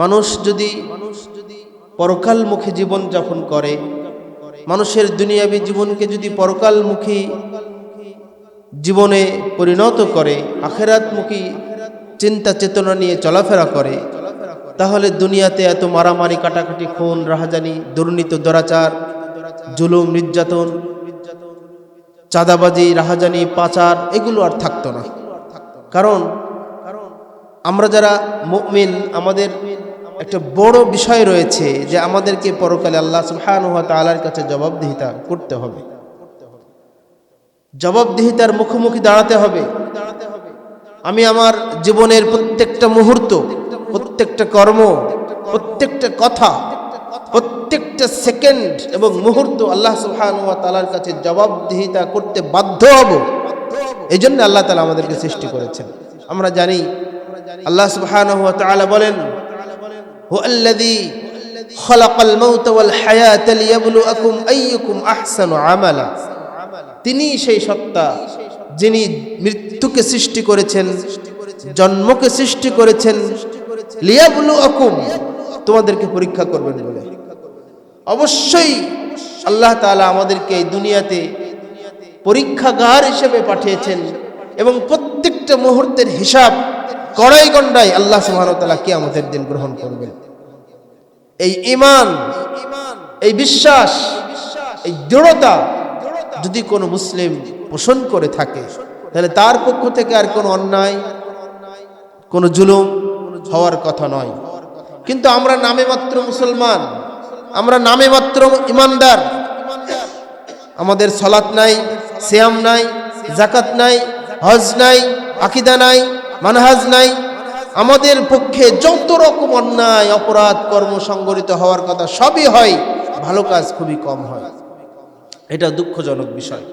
মানুষ যদি পরকালমুখী জীবন যাপন করে, মানুষের দুনিয়াবী জীবনকে যদি পরকালমুখী জীবনে পরিণত করে, আখিরাতমুখী চিন্তা চেতনা নিয়ে চলাফেরা করে, তাহলে দুনিয়াতে এত মারামারি, কাটাকাটি, খুন, রাহাজানি, দুর্নীতি, দুরাচার, জুলুম, নির্যাতন, চাঁদাবাজি, রাহাজানি, পাচার এগুলো আর থাকতো না। কারণ আমরা যারা মুমিন, আমাদের একটা বড় বিষয় রয়েছে যে আমাদেরকে পরকালে আল্লাহ সুবহানাহু ওয়া তাআলার কাছে জবাবদিহিতা করতে হবে, জবাবদিহিতার মুখোমুখি দাঁড়াতে হবে। আমি আমার জীবনের প্রত্যেকটা মুহূর্ত, প্রত্যেকটা কর্ম, প্রত্যেকটা কথা, প্রত্যেকটা সেকেন্ড এবং মুহূর্ত আল্লাহ সুবহানাহু ওয়া তাআলার কাছে জবাবদিহিতা করতে বাধ্য হব। এই জন্য আল্লাহ তাআলা আমাদেরকে সৃষ্টি করেছেন। আমরা জানি আল্লাহ সুবহানাহু ওয়া তাআলা বলেন, হুয়াল্লাযী খালাকাল মাউতা ওয়াল হায়াতা লিয়াবলুয়াকুম আইয়ুকুম আহসানু আমালা। তিনি সেই সত্তা যিনি মৃত্যুকে সৃষ্টি করেছেন, জন্মকে সৃষ্টি করেছেন, লিয়াবলুয়াকুম, তোমাদেরকে পরীক্ষা করবেন বলে। অবশ্যই আল্লাহ তাআলা আমাদেরকে এই দুনিয়াতে পরীক্ষাগার হিসেবে পাঠিয়েছেন এবং প্রত্যেকটা মুহূর্তের হিসাব কড়াই গণ্ডায় আল্লাহ সুবহানাহু ওয়া তাআলা কিয়ামতের দিন গ্রহণ করবেন। এই ঈমান, এই বিশ্বাস, এই দৃঢ়তা যদি কোনো মুসলিম পোষণ করে থাকে, তাহলে তার পক্ষ থেকে আর কোনো অন্যায়, কোনো জুলুম হওয়ার কথা নয়। কিন্তু আমরা নামে মাত্র মুসলমান, আমরা নামে মাত্র ইমানদার, আমাদের সালাত নাই, সিয়াম নাই, যাকাত নাই, হজ নাই, আকীদা নাই, মানহাজ নাই। আমাদের পক্ষে যত রকম অন্যায়, অপরাধ, কর্ম সংগঠিত হওয়ার কথা সবই হয়, ভালো কাজ খুবই কম হয়। এটা দুঃখজনক বিষয়।